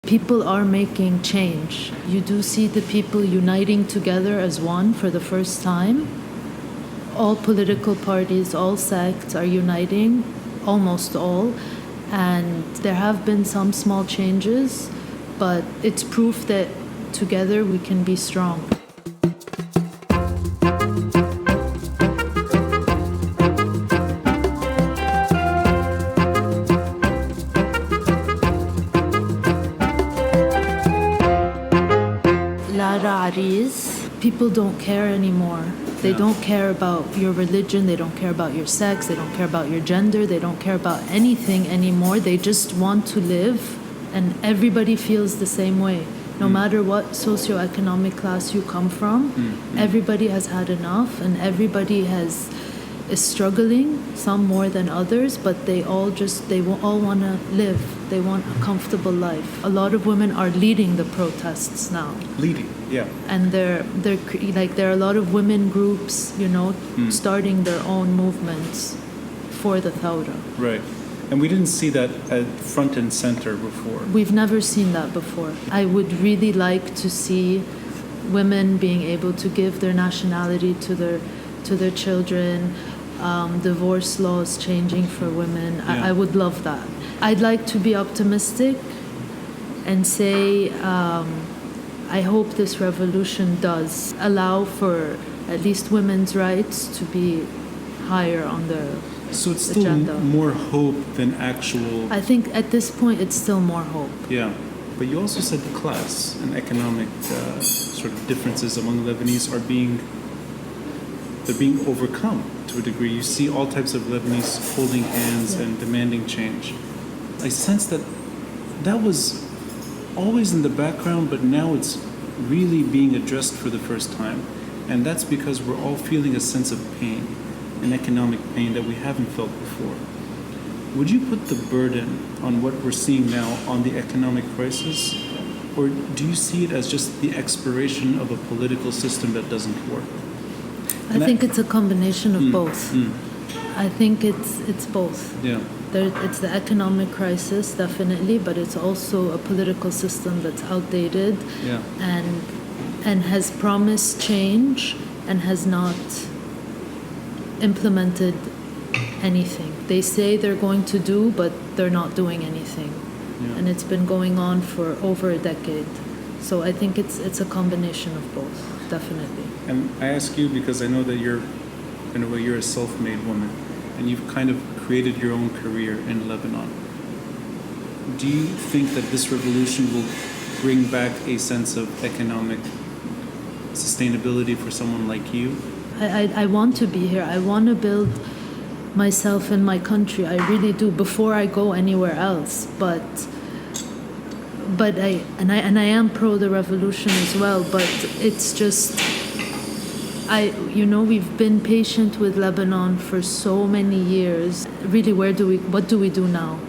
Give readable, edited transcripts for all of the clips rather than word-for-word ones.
People are making change. You do see the people uniting together as one for the first time. All political parties, all sects are uniting, almost all. And there have been some small changes, but it's proof that together we can be strong. Lara Ariss, people don't care anymore. They don't care about your religion, they don't care about your sex, they don't care about your gender, they don't care about anything anymore. They just want to live, and everybody feels the same way. No matter what socioeconomic class you come from, everybody has had enough, and everybody is struggling, some more than others, but they all want to live. They want a comfortable life. A lot of women are leading the protests now. Leading, yeah. And there are a lot of women groups, starting their own movements for the Thawra. Right. And we didn't see that at front and center before. We've never seen that before. I would really like to see women being able to give their nationality to their children, divorce laws changing for women. Yeah. I would love that. I'd like to be optimistic and say I hope this revolution does allow for at least women's rights to be higher on the So it's still agenda. more hope than actual... I think at this point it's still more hope. Yeah. But you also said the class and economic sort of differences among Lebanese they're being overcome to a degree. You see all types of Lebanese holding hands and demanding change. I sense that was always in the background, but now it's really being addressed for the first time. And that's because we're all feeling a sense of pain, an economic pain that we haven't felt before. Would you put the burden on what we're seeing now on the economic crisis? Or do you see it as just the expiration of a political system that doesn't work? I think it's a combination of both. I think it's both. Yeah. It's the economic crisis, definitely, but it's also a political system that's outdated and has promised change and has not implemented anything. They say they're going to do, but they're not doing anything. Yeah. And it's been going on for over a decade. So I think it's a combination of both, definitely. And I ask you because I know that you're a self-made woman, and you've kind of created your own career in Lebanon. Do you think that this revolution will bring back a sense of economic sustainability for someone like you? I want to be here. I want to build myself in my country. I really do, before I go anywhere else. But I am pro the revolution as well. But it's just we've been patient with Lebanon for so many years. Really, what do we do now?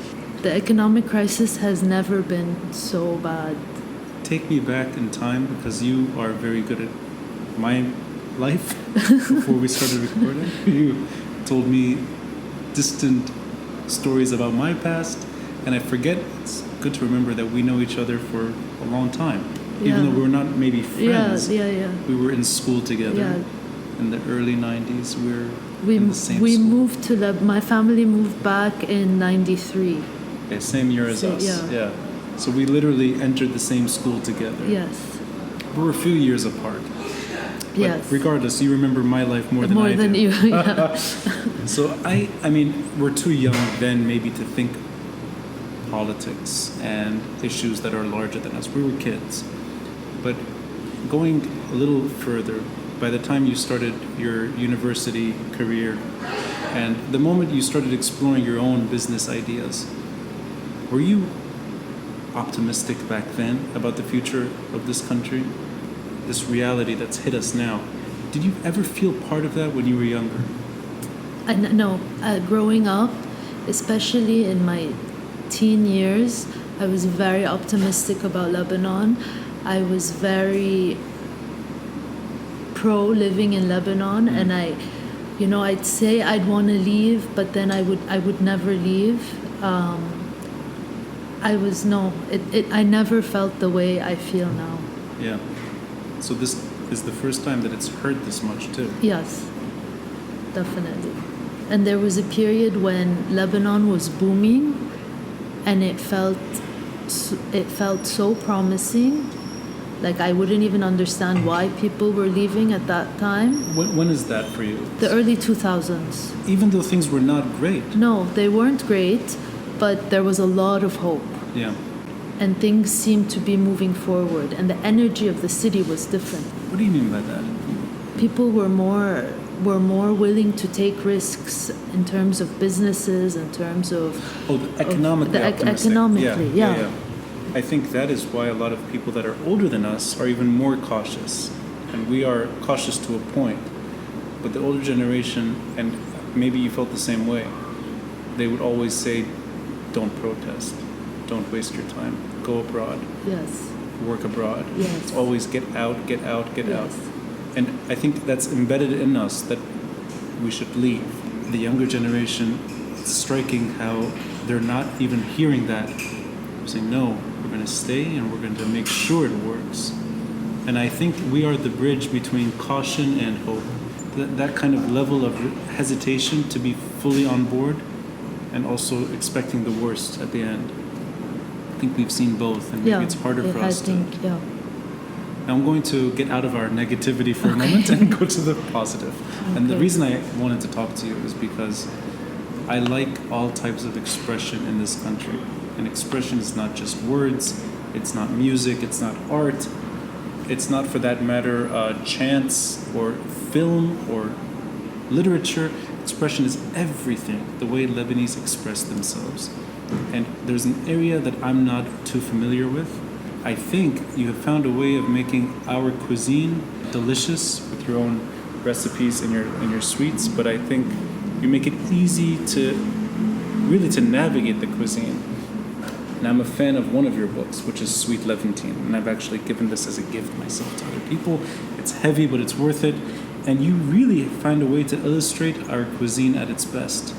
The economic crisis has never been so bad. Take me back in time, because you are very good at my life. Before we started recording, you told me distant stories about my past, and I forget. It's good to remember that we know each other for a long time. Even though we're not maybe friends, we were in school together. Yeah. In the early 90s, we in the same school. Moved to my family moved back in 93. Okay, same year as us. Yeah. So we literally entered the same school together. Yes. We were a few years apart. Yes. But regardless, you remember my life more than I do. More than you, yeah. So I mean, we're too young then maybe to think politics and issues that are larger than us. We were kids. But going a little further, by the time you started your university career and the moment you started exploring your own business ideas, were you optimistic back then about the future of this country? This reality that's hit us now. Did you ever feel part of that when you were younger? No. Growing up, especially in my teen years, I was very optimistic about Lebanon. I was very pro living in Lebanon, and I'd say I'd want to leave, but then I would never leave. I never felt the way I feel now. Yeah. So this is the first time that it's hurt this much too. Yes, definitely. And there was a period when Lebanon was booming, and it felt so promising. Like I wouldn't even understand why people were leaving at that time. When is that for you? The early 2000s. Even though things were not great. No, they weren't great, but there was a lot of hope. Yeah. And things seemed to be moving forward, and the energy of the city was different. What do you mean by that? People were more willing to take risks in terms of businesses, in terms of Economically optimistic. Economically, yeah. I think that is why a lot of people that are older than us are even more cautious, and we are cautious to a point. But the older generation, and maybe you felt the same way, they would always say, "Don't protest, don't waste your time, go abroad, Yes. work abroad." Yes. It's always get out, get out, get out. Yes. And I think that's embedded in us that we should leave. The younger generation, it's striking how they're not even hearing that. They're saying, no, we're going to stay and we're going to make sure it works. And I think we are the bridge between caution and hope. That kind of level of hesitation to be fully on board and also expecting the worst at the end. I think we've seen both, and maybe it's harder for us to... Yeah. Now I'm going to get out of our negativity for a moment and go to the positive. Okay. And the reason I wanted to talk to you is because I like all types of expression in this country. And expression is not just words, it's not music, it's not art, it's not, for that matter, chants or film or literature. Expression is everything, the way Lebanese express themselves. And there's an area that I'm not too familiar with. I think you have found a way of making our cuisine delicious with your own recipes and your sweets, but I think you make it easy to navigate the cuisine. And I'm a fan of one of your books, which is Sweet Levantine, and I've actually given this as a gift myself to other people. It's heavy, but it's worth it, and you really find a way to illustrate our cuisine at its best,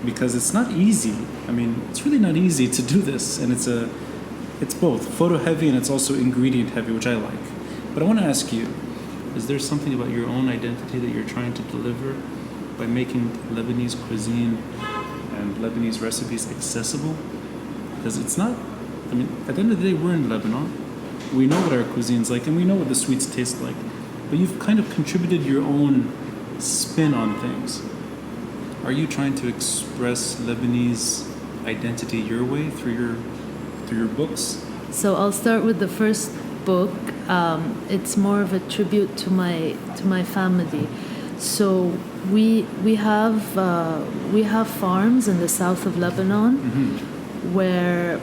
because it's not easy. I mean, it's really not easy to do this, and it's both photo heavy and it's also ingredient heavy, which I like. But I want to ask you, is there something about your own identity that you're trying to deliver by making Lebanese cuisine and Lebanese recipes accessible? Because it's not, I mean, at the end of the day, we're in Lebanon. We know what our cuisine's like and we know what the sweets taste like. But you've kind of contributed your own spin on things. Are you trying to express Lebanese identity your way through your books? So I'll start with the first book. It's more of a tribute to my family. So we have farms in the south of Lebanon, where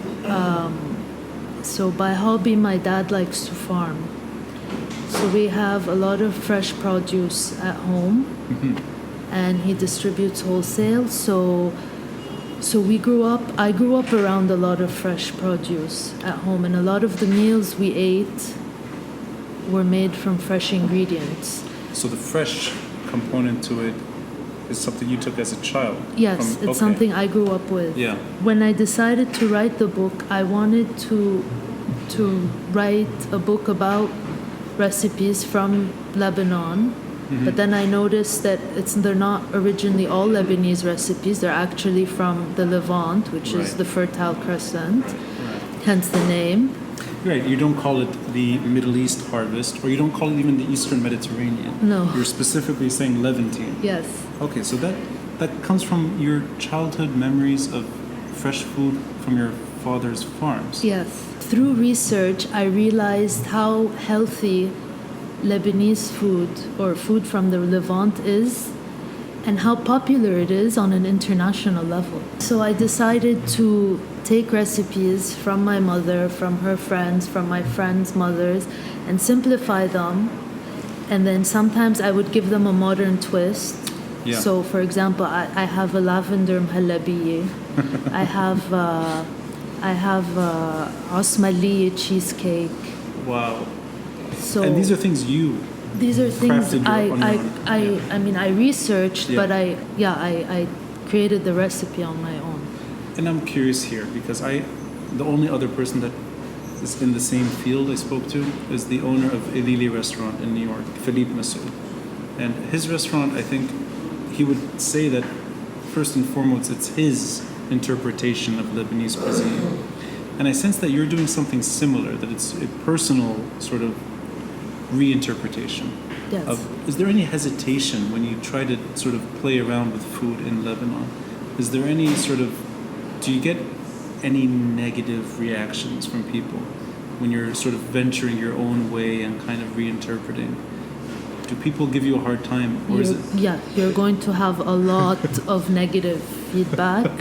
so by hobby my dad likes to farm. So we have a lot of fresh produce at home, and he distributes wholesale. So I grew up around a lot of fresh produce at home, and a lot of the meals we ate were made from fresh ingredients. So the fresh component to it is something you took as a child? Yes, it's something I grew up with. Yeah. When I decided to write the book, I wanted to write a book about recipes from Lebanon. But then I noticed that they're not originally all Lebanese recipes. They're actually from the Levant, which is the Fertile Crescent, hence the name. Right, you don't call it the Middle East harvest, or you don't call it even the Eastern Mediterranean. No. You're specifically saying Levantine. Yes. Okay, so that comes from your childhood memories of fresh food from your father's farms. Yes. Through research, I realized how healthy Lebanese food, or food from the Levant, is, and how popular it is on an international level. So I decided to take recipes from my mother, from her friends, from my friends' mothers, and simplify them. And then sometimes I would give them a modern twist. Yeah. So, for example, I have a lavender mhalabiye. I have osmaliye cheesecake. Wow. So, and these are things these are things I mean, I researched, but I created the recipe on my own. And I'm curious here because the only other person that is in the same field I spoke to is the owner of Elili restaurant in New York, Philippe Massoud. And his restaurant, I think he would say that first and foremost, it's his interpretation of Lebanese cuisine. And I sense that you're doing something similar, that it's a personal sort of reinterpretation. Yes. Is there any hesitation when you try to sort of play around with food in Lebanon? Is there any sort of, do you get any negative reactions from people when you're sort of venturing your own way and kind of reinterpreting? Do people give you a hard time, or is it? Yeah, you're going to have a lot of negative feedback,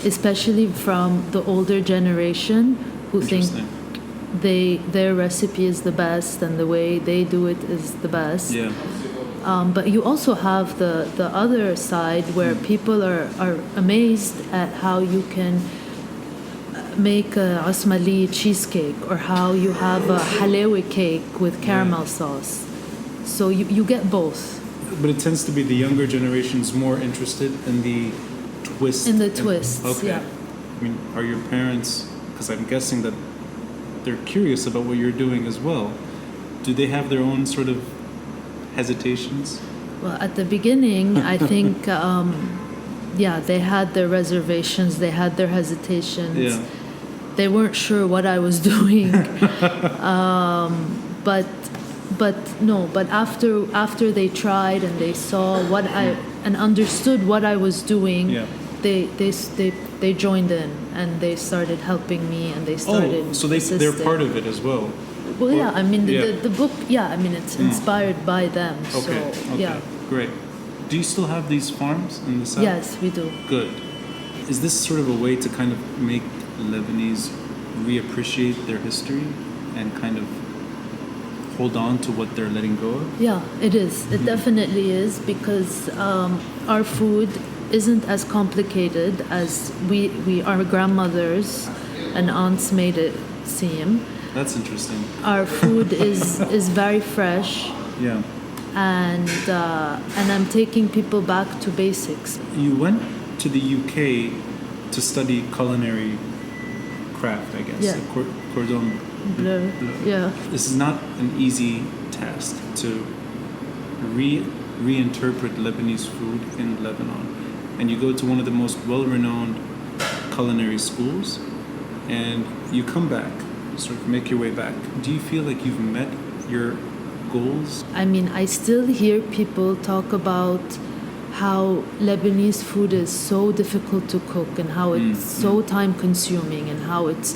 especially from the older generation who think their recipe is the best and the way they do it is the best. Yeah. But you also have the other side where people are amazed at how you can make a asmali cheesecake or how you have a halewi cake with caramel sauce. So you get both. But it tends to be the younger generations more interested in the twist. In the twists, okay. yeah. I mean, are your parents, because I'm guessing that they're curious about what you're doing as well, do they have their own sort of hesitations? Well, at the beginning, I think, they had their reservations, they had their hesitations. Yeah. They weren't sure what I was doing. But after they tried and they saw what and understood what I was doing, they joined in and they started helping me and they started so they're part of it as well. Well, yeah, I mean the book, I mean it's inspired by them. Okay. So yeah. Great. Do you still have these farms in the south? Yes, we do. Good. Is this sort of a way to kind of make Lebanese reappreciate their history and kind of hold on to what they're letting go of? Yeah, it is. It definitely is, because our food isn't as complicated as our grandmothers and aunts made it seem. That's interesting. Our food is very fresh. Yeah. And I'm taking people back to basics. You went to the UK to study culinary craft, I guess. Yeah. Cordon Bleu. Yeah. This is not an easy task to reinterpret Lebanese food in Lebanon. And you go to one of the most well-renowned culinary schools, and you come back, sort of make your way back. Do you feel like you've met your goals? I mean, I still hear people talk about how Lebanese food is so difficult to cook and how it's so time-consuming and how it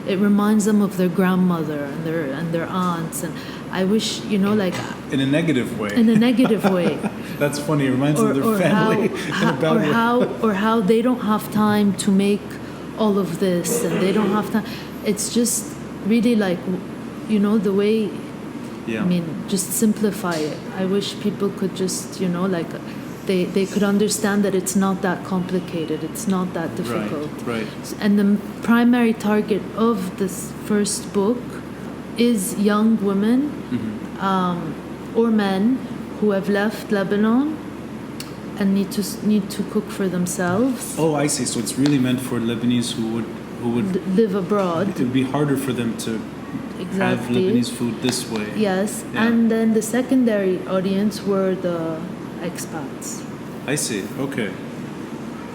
reminds them of their grandmother and their aunts, and I wish, like in a negative way. In a negative way. That's funny. It reminds them of their family. Or how they don't have time to make all of this, and they don't have time. It's just really like, the way. Yeah. I mean, just simplify it. I wish people could just, they could understand that it's not that complicated. It's not that difficult. Right. And the primary target of this first book is young women or men who have left Lebanon and need to cook for themselves. Oh, I see. So it's really meant for Lebanese who would live abroad. It would be harder for them to have Lebanese food this way. Yes, yeah. And then the secondary audience were the expats. I see. Okay.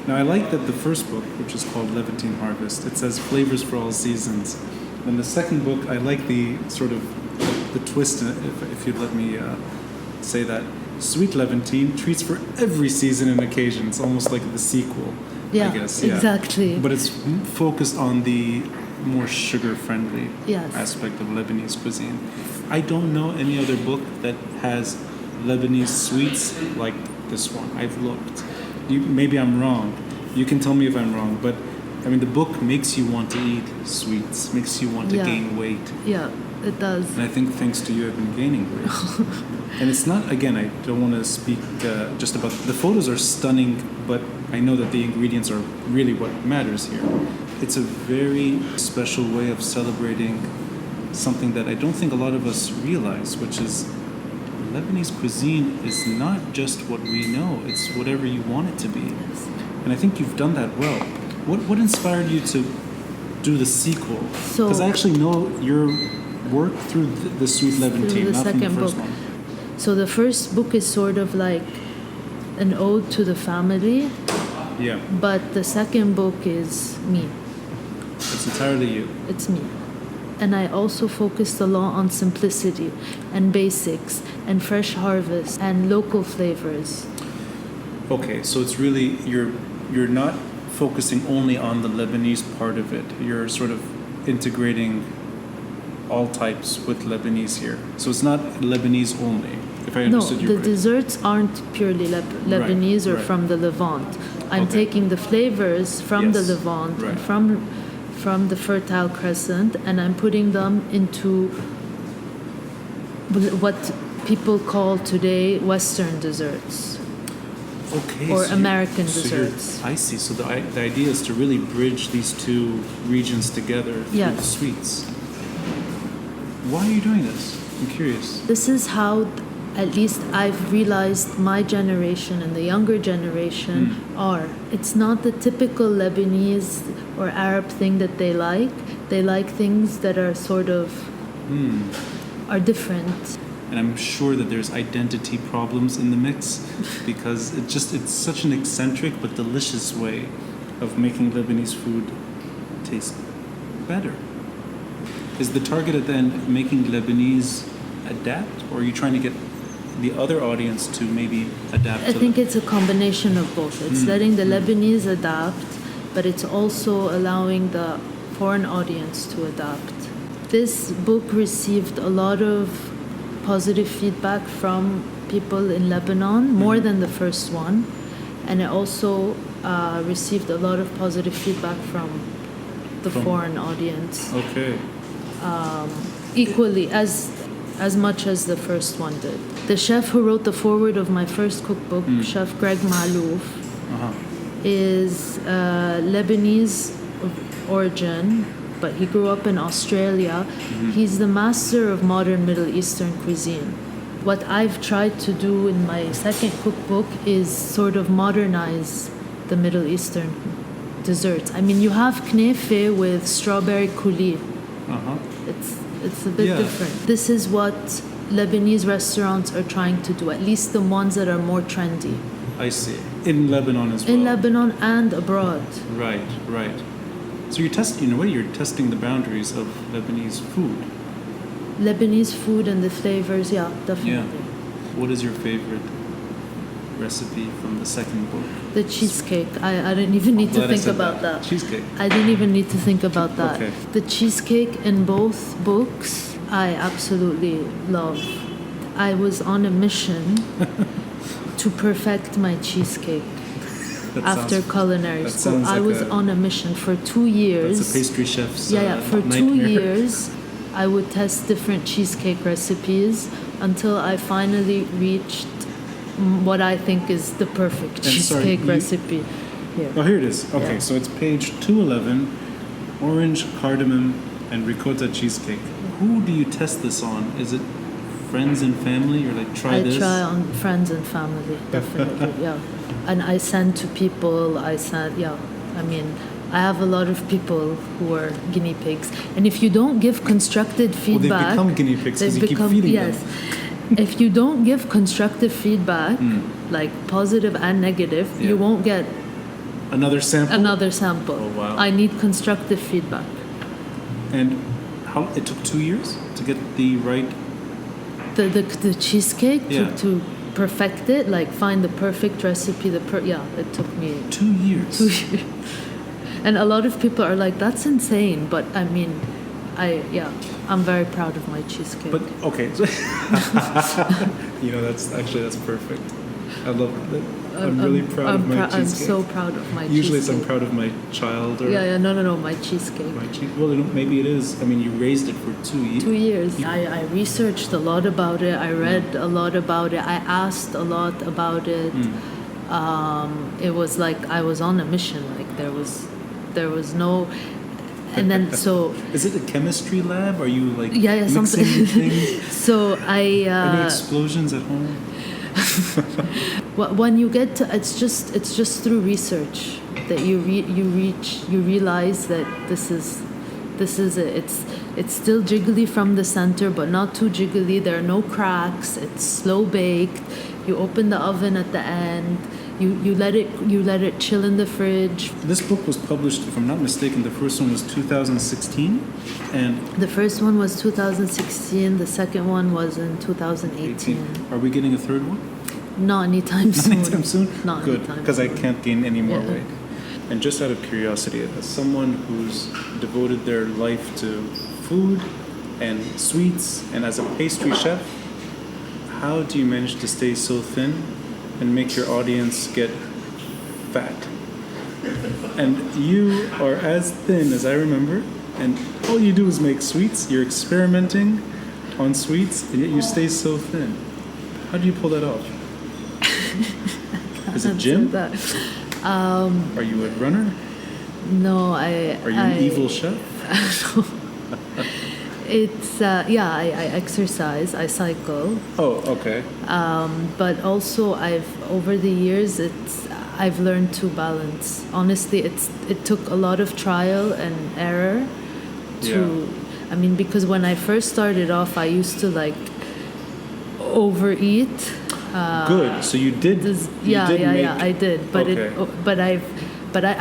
Now I like that the first book, which is called Levantine Harvest, it says flavors for all seasons. And the second book, I like the sort of the twist in it, if you'd let me say that. Sweet Levantine, treats for every season and occasion. It's almost like the sequel, I guess. Yeah, exactly. But it's focused on the more sugar-friendly yes. aspect of Lebanese cuisine. I don't know any other book that has Lebanese sweets like this one. I've looked. Maybe I'm wrong. You can tell me if I'm wrong, but I mean, the book makes you want to eat sweets, makes you want to gain weight. Yeah, it does. And I think thanks to you, I've been gaining weight. And it's not, again, I don't want to speak just about, the photos are stunning, but I know that the ingredients are really what matters here. It's a very special way of celebrating something that I don't think a lot of us realize, which is Lebanese cuisine is not just what we know, it's whatever you want it to be. Yes. And I think you've done that well. What inspired you to do the sequel? So- Because I actually know your work through the Sweet Levantine, the not from the second first book. one. So the first book is sort of like an ode to the family, Yeah, but the second book is me. it's entirely you. It's me. And I also focused a lot on simplicity and basics and fresh harvest and local flavors. Okay, so it's really you're not focusing only on the Lebanese part of it. You're sort of integrating all types with Lebanese here. So it's not Lebanese only, if I No, understood you the right. desserts aren't purely Lebanese or right. from the Levant. I'm Okay. taking the flavors from the Yes, Levant right. and from the Fertile Crescent, and I'm putting them into what people call today Western desserts. Okay, or so American you're- desserts. I see. So the idea is to really bridge these two regions together through Yes. the sweets. Why are you doing this? I'm curious. This is how, at least I've realized, my generation and the younger generation are. It's not the typical Lebanese or Arab thing that they like. They like things that are sort of are different. And I'm sure that there's identity problems in the mix because it's such an eccentric but delicious way of making Lebanese food taste better. Is the target at the end making Lebanese adapt, or are you trying to get the other audience to maybe adapt I to think it's a combination of both. It's letting the Lebanese adapt, but it's also allowing the foreign audience to adapt. This book received a lot of positive feedback from people in Lebanon, more than the first one, and it also received a lot of positive feedback from the foreign audience, Okay. equally as much as the first one did. The chef who wrote the foreword of my first cookbook, Chef Greg Malouf, is Lebanese of origin, but he grew up in Australia. He's the master of modern Middle Eastern cuisine. What I've tried to do in my second cookbook is sort of modernize the Middle Eastern desserts. I mean, you have knefe with strawberry coulis. It's a bit Yeah. different. This is what Lebanese restaurants are trying to do, at least the ones that are more trendy. I see. In Lebanon as well. In Lebanon and abroad. Right, right. So you're testing, in a way, you're testing the boundaries of Lebanese food. Lebanese food and the flavors, yeah, Yeah. definitely. What is your favorite recipe from the second book? The cheesecake. I didn't even need to Glad I think said about that. Cheesecake. I didn't even need to think about that. Okay. The cheesecake in both books, I absolutely love. I was on a mission to perfect my cheesecake That after sounds- culinary that school. sounds I like was a- on a mission for 2 years. That's a pastry chef's For 2 nightmare. years, I would test different cheesecake recipes until I finally reached what I think is the perfect And sorry, cheesecake you- recipe. Here. Oh, here it is. Okay, Yeah. so it's page 211, orange, cardamom, and ricotta cheesecake. Who do you test this on? Is it friends and family, or like try I this? try on friends and family, definitely, yeah. And I send to people, I mean, I have a lot of people who are guinea pigs. And if you don't give constructive Well, feedback... they become guinea pigs because they you keep become- feeding yes. If you don't give constructive feedback, like positive and negative, Yeah. you won't get them. Another sample? another sample. Oh, wow. I need constructive feedback. And how it took 2 years to get the right... The cheesecake, Yeah. to perfect it, like find the perfect recipe, it took me 2 years. 2 years. And a lot of people are like, that's insane. But I mean, I'm very proud of my cheesecake. But, okay. So that's perfect. I love it. I'm really proud of my I'm cheesecake. so proud of my Usually it's I'm cheesecake. proud of my child or No, my cheesecake. my cheese. Well, maybe it is. I mean, you raised it for 2 years. 2 years. I researched a lot about it. I read a lot about it. I asked a lot about it. It was like I was on a mission. Like there was no, and then so Is it a chemistry lab? Are you like something. mixing things? So Any I explosions at home? when you get to it's just through research. that you realize that this is it. It's still jiggly from the center, but not too jiggly. There are no cracks. It's slow baked. You open the oven at the end. You let it chill in the fridge. This book was published, if I'm not mistaken, the first one was 2016, and The first one was 2016. The second one was in 2018. Are we getting a third one? Not anytime soon. Anytime soon? Not Good, anytime because I soon. can't gain any more Yeah. weight. And just out of curiosity, as someone who's devoted their life to food and sweets, and as a pastry chef, how do you manage to stay so thin and make your audience get fat? And you are as thin as I remember, and all you do is make sweets. You're experimenting on sweets, and yet you stay so thin. How do you pull that off? Is it gym? That. Are you a runner? No, Are you an evil chef? It's I exercise, I cycle, Oh, okay. but also over the years I've learned to balance. Honestly, it took a lot of trial and error to. I mean, because when I first started off, I used to like overeat. Good. So you did. I did. But Okay.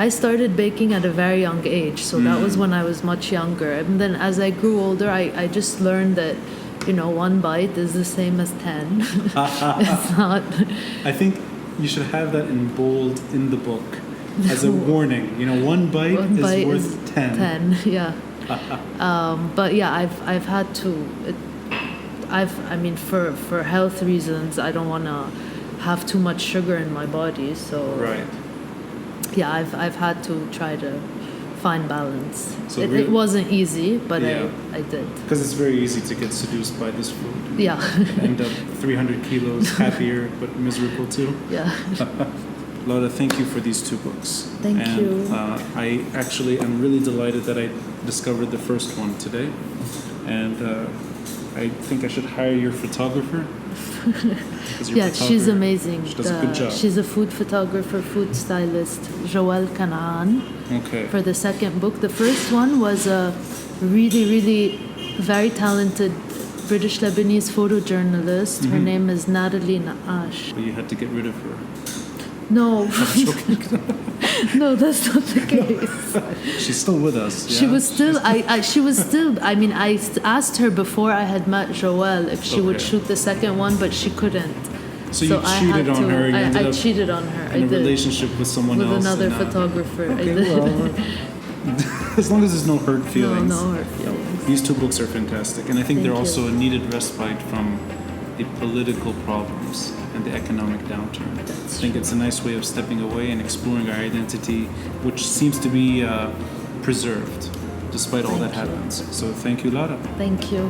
I started baking at a very young age, so that was when I was much younger. And then as I grew older, I just learned that, one bite is the same as 10. It's not. I think you should have that in bold in the book as a warning. One bite is worth 10. 10, yeah. But yeah, I've had to. For health reasons, I don't want to have too much sugar in my body. So Right. yeah, I've had to try to find balance. So It wasn't easy, but Yeah. I did. Because it's very easy to get seduced by this food. Yeah. End up 300 kilos happier but miserable too. Yeah. Lara, thank you for these 2 books. Thank you. I actually am really delighted that I discovered the first one today. And I think I should hire your photographer. 'Cause your Yeah, she's photographer, amazing. She does a good job. She's a food photographer, food stylist, Joelle Canaan. Okay. For the second book. The first one was a really, really very talented British Lebanese photojournalist. Her name is Natalie Naash. But you had to get rid of her. No, no, that's not the case. She's still with us. She yeah? was still. She was still. I mean, I asked her before I had met Joelle if she would Okay. shoot the second one, but she couldn't. So you I cheated had on to, her. You ended I up cheated on her. I in a did. relationship with someone With else. another and, photographer. I Okay, did. well, as long as there's no hurt feelings. No hurt feelings. These 2 books are fantastic, and I think Thank they're you. also a needed respite from the political problems and the economic downturn. I think it's a nice way of stepping away and exploring our identity, which seems to be preserved despite all that happens. So thank you, Lara. Thank you.